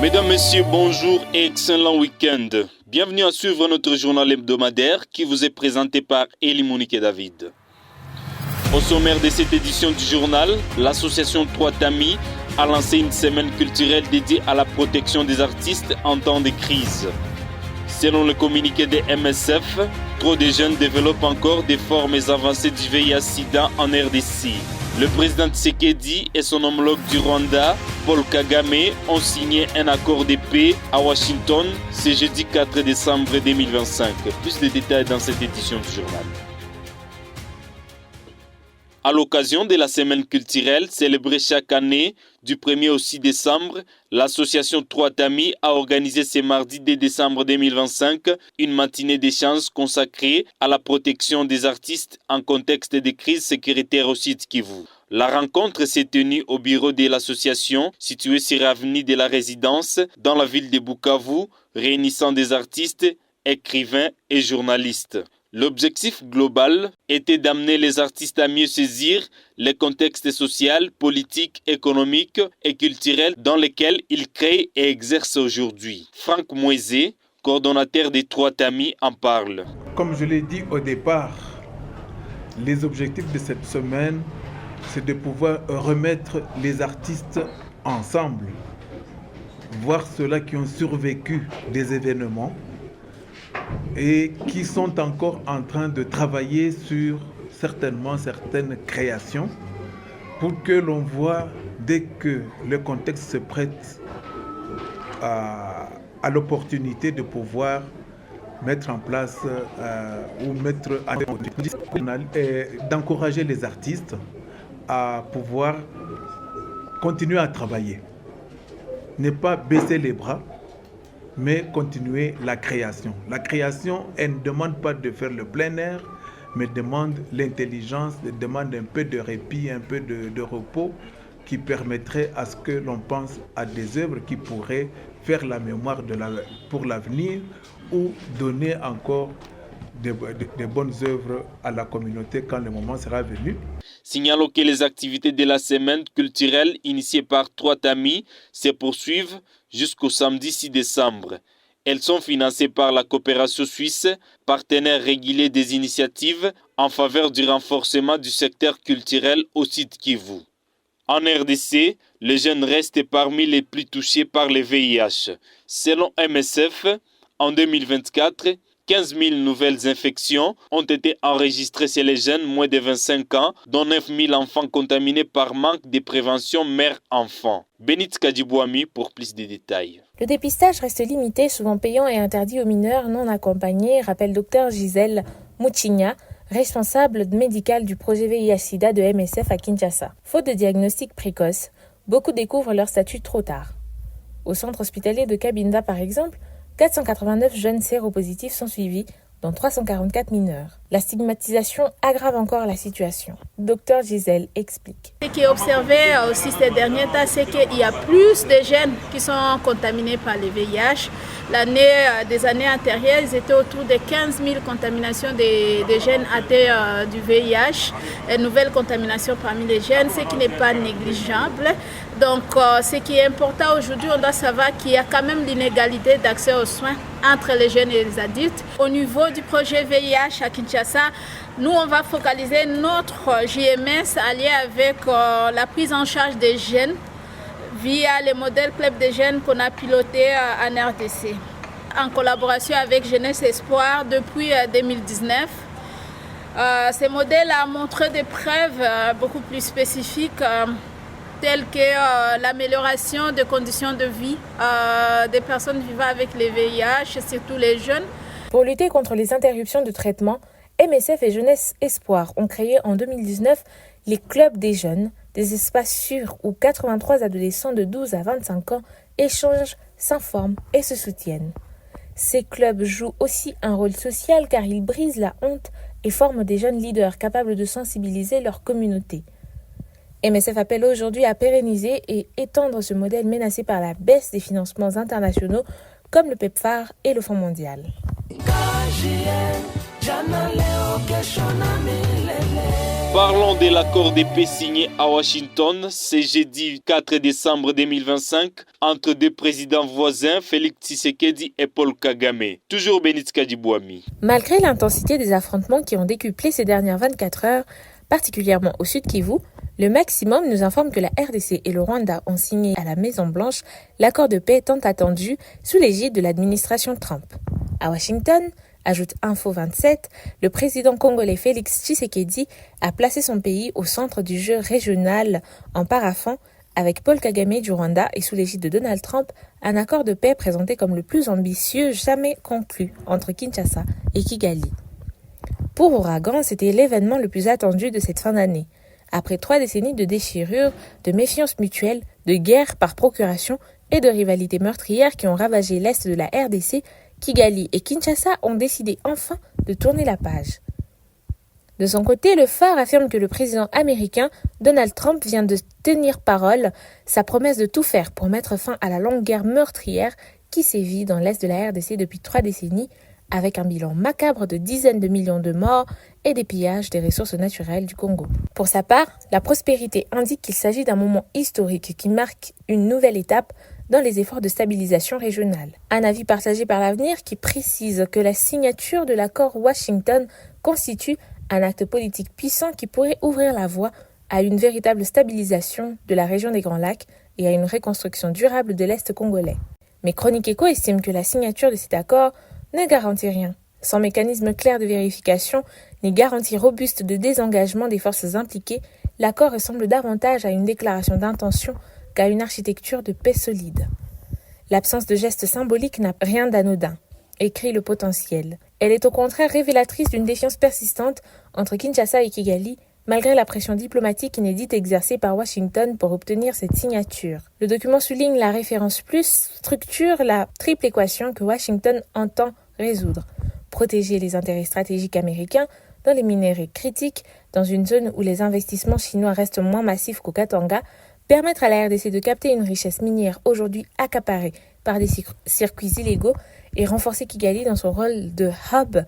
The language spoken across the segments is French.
Mesdames, Messieurs, bonjour et excellent week-end. Bienvenue à suivre notre journal hebdomadaire qui vous est présenté par Elie Monique et David. Au sommaire de cette édition du journal, l'association Trois Tamis a lancé une semaine culturelle dédiée à la protection des artistes en temps de crise. Selon le communiqué de MSF, trop de jeunes développent encore des formes avancées du VIH-Sida en RDC. Le président Tshisekedi et son homologue du Rwanda, Paul Kagame, ont signé un accord de paix à Washington ce jeudi 4 décembre 2025. Plus de détails dans cette édition du journal. À l'occasion de la semaine culturelle célébrée chaque année du 1er au 6 décembre, l'association Trois Tamis a organisé ce mardi 2 décembre 2025 une matinée d'échange consacrée à la protection des artistes en contexte de crise sécuritaire au sud Kivu. La rencontre s'est tenue au bureau de l'association situé sur l'avenue de la Résidence dans la ville de Bukavu, réunissant des artistes, écrivains et journalistes. L'objectif global était d'amener les artistes à mieux saisir les contextes social, politique, économique et culturel dans lesquels ils créent et exercent aujourd'hui. Franck Moisé, coordonnateur des Trois Tamis, en parle. Comme je l'ai dit au départ, les objectifs de cette semaine, c'est de pouvoir remettre les artistes ensemble, voir ceux-là qui ont survécu des événements et qui sont encore en train de travailler sur certaines créations pour que l'on voit dès que le contexte se prête à l'opportunité de pouvoir mettre en place d'encourager les artistes à pouvoir continuer à travailler, ne pas baisser les bras, mais continuer la création. La création, elle ne demande pas de faire le plein air, mais demande l'intelligence, demande un peu de répit, un peu de repos, qui permettrait à ce que l'on pense à des œuvres qui pourraient faire la mémoire pour l'avenir ou donner encore de bonnes œuvres à la communauté quand le moment sera venu. Signalons que les activités de la semaine culturelle initiée par Trois Tamis se poursuivent jusqu'au samedi 6 décembre. Elles sont financées par la coopération suisse, partenaire régulier des initiatives en faveur du renforcement du secteur culturel au Sud Kivu. En RDC, les jeunes restent parmi les plus touchés par le VIH. Selon MSF, en 2024, 15 000 nouvelles infections ont été enregistrées chez les jeunes moins de 25 ans, dont 9 000 enfants contaminés par manque de prévention mère-enfant. Benit Kadibouami pour plus de détails. Le dépistage reste limité, souvent payant et interdit aux mineurs non accompagnés, rappelle Dr Gisèle Mouchigna, responsable médical du projet VIH-Sida de MSF à Kinshasa. Faute de diagnostic précoce, beaucoup découvrent leur statut trop tard. Au centre hospitalier de Kabinda, par exemple, 489 jeunes séropositifs sont suivis, dont 344 mineurs. La stigmatisation aggrave encore la situation. Dr Gisèle explique. Ce qui est observé aussi ces derniers temps, c'est qu'il y a plus de jeunes qui sont contaminés par le VIH. Des années antérieures, ils étaient autour de 15 000 contaminations de jeunes atteints du VIH. Une nouvelle contamination parmi les jeunes, ce qui n'est pas négligeable. Donc, ce qui est important aujourd'hui, on doit savoir qu'il y a quand même l'inégalité d'accès aux soins entre les jeunes et les adultes. Au niveau du projet VIH à Kinshasa, nous, on va focaliser notre JMS allié avec la prise en charge des jeunes via les modèles club des jeunes qu'on a pilotés en RDC. En collaboration avec Jeunesse Espoir depuis 2019. Ces modèles ont montré des preuves beaucoup plus spécifiques telles que l'amélioration des conditions de vie des personnes vivant avec le VIH, surtout les jeunes. Pour lutter contre les interruptions de traitement, MSF et Jeunesse Espoir ont créé en 2019 les clubs des jeunes, des espaces sûrs où 83 adolescents de 12 à 25 ans échangent, s'informent et se soutiennent. Ces clubs jouent aussi un rôle social car ils brisent la honte et forment des jeunes leaders capables de sensibiliser leur communauté. MSF appelle aujourd'hui à pérenniser et étendre ce modèle menacé par la baisse des financements internationaux comme le PEPFAR et le Fonds mondial. Jana leo kesho na milele. Parlons de l'accord de paix signé à Washington ce jeudi 4 décembre 2025 entre deux présidents voisins, Félix Tshisekedi et Paul Kagame. Toujours Bénitz Kadibouami. Malgré l'intensité des affrontements qui ont décuplé ces dernières 24 heures, particulièrement au sud Kivu, le Maximum nous informe que la RDC et le Rwanda ont signé à la Maison-Blanche l'accord de paix tant attendu sous l'égide de l'administration Trump. À Washington, ajoute Info 27, le président congolais Félix Tshisekedi a placé son pays au centre du jeu régional en paraphant, avec Paul Kagame du Rwanda et sous l'égide de Donald Trump, un accord de paix présenté comme le plus ambitieux jamais conclu entre Kinshasa et Kigali. Pour Ouragan, c'était l'événement le plus attendu de cette fin d'année. Après 3 décennies de déchirures, de méfiance mutuelle, de guerre par procuration et de rivalités meurtrières qui ont ravagé l'est de la RDC, Kigali et Kinshasa ont décidé enfin de tourner la page. De son côté, le Phare affirme que le président américain Donald Trump vient de tenir parole, sa promesse de tout faire pour mettre fin à la longue guerre meurtrière qui sévit dans l'est de la RDC depuis 3 décennies, avec un bilan macabre de dizaines de millions de morts et des pillages des ressources naturelles du Congo. Pour sa part, la Prospérité indique qu'il s'agit d'un moment historique qui marque une nouvelle étape dans les efforts de stabilisation régionale. Un avis partagé par l'Avenir qui précise que la signature de l'accord Washington constitue un acte politique puissant qui pourrait ouvrir la voie à une véritable stabilisation de la région des Grands Lacs et à une reconstruction durable de l'Est congolais. Mais Chronique Éco estime que la signature de cet accord ne garantit rien. Sans mécanisme clair de vérification ni garantie robuste de désengagement des forces impliquées, l'accord ressemble davantage à une déclaration d'intention qu'à une architecture de paix solide. L'absence de gestes symboliques n'a rien d'anodin, écrit le Potentiel. Elle est au contraire révélatrice d'une défiance persistante entre Kinshasa et Kigali, malgré la pression diplomatique inédite exercée par Washington pour obtenir cette signature. Le document souligne la référence plus structure la triple équation que Washington entend résoudre. Protéger les intérêts stratégiques américains dans les minéraux critiques, dans une zone où les investissements chinois restent moins massifs qu'au Katanga, permettre à la RDC de capter une richesse minière aujourd'hui accaparée par des circuits illégaux et renforcer Kigali dans son rôle de hub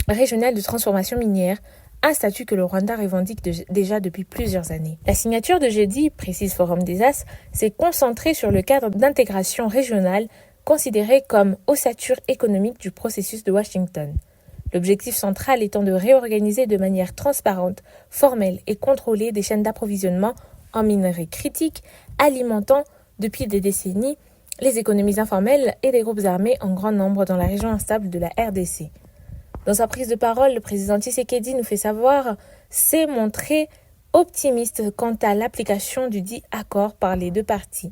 régional de transformation minière, un statut que le Rwanda revendique déjà depuis plusieurs années. La signature de jeudi, précise Forum des As, s'est concentrée sur le cadre d'intégration régionale considéré comme ossature économique du processus de Washington. L'objectif central étant de réorganiser de manière transparente, formelle et contrôlée des chaînes d'approvisionnement en minerais critiques, alimentant depuis des décennies les économies informelles et des groupes armés en grand nombre dans la région instable de la RDC. Dans sa prise de parole, le président Tshisekedi nous fait savoir s'est montré optimiste quant à l'application du dit accord par les deux parties.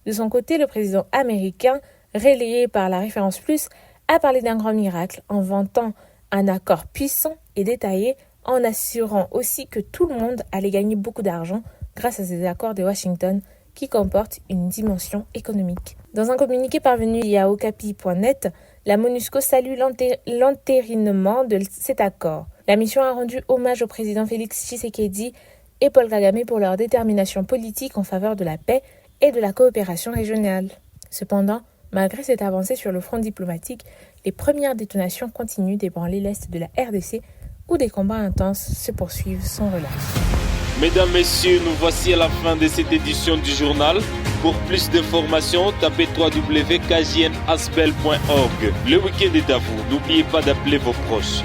De son côté, le président américain, relayé par la référence plus, a parlé d'un grand miracle en vantant un accord puissant et détaillé, en assurant aussi que tout le monde allait gagner beaucoup d'argent grâce à ces accords de Washington qui comportent une dimension économique. Dans un communiqué parvenu via okapi.net, la MONUSCO salue l'entérinement de cet accord. La mission a rendu hommage au président Félix Tshisekedi et Paul Kagame pour leur détermination politique en faveur de la paix et de la coopération régionale. Cependant, malgré cette avancée sur le front diplomatique, les premières détonations continuent d'ébranler l'est de la RDC où des combats intenses se poursuivent sans relâche. Mesdames, Messieurs, nous voici à la fin de cette édition du journal. Pour plus d'informations, tapez www.kjnasbel.org. Le week-end est à vous. N'oubliez pas d'appeler vos proches.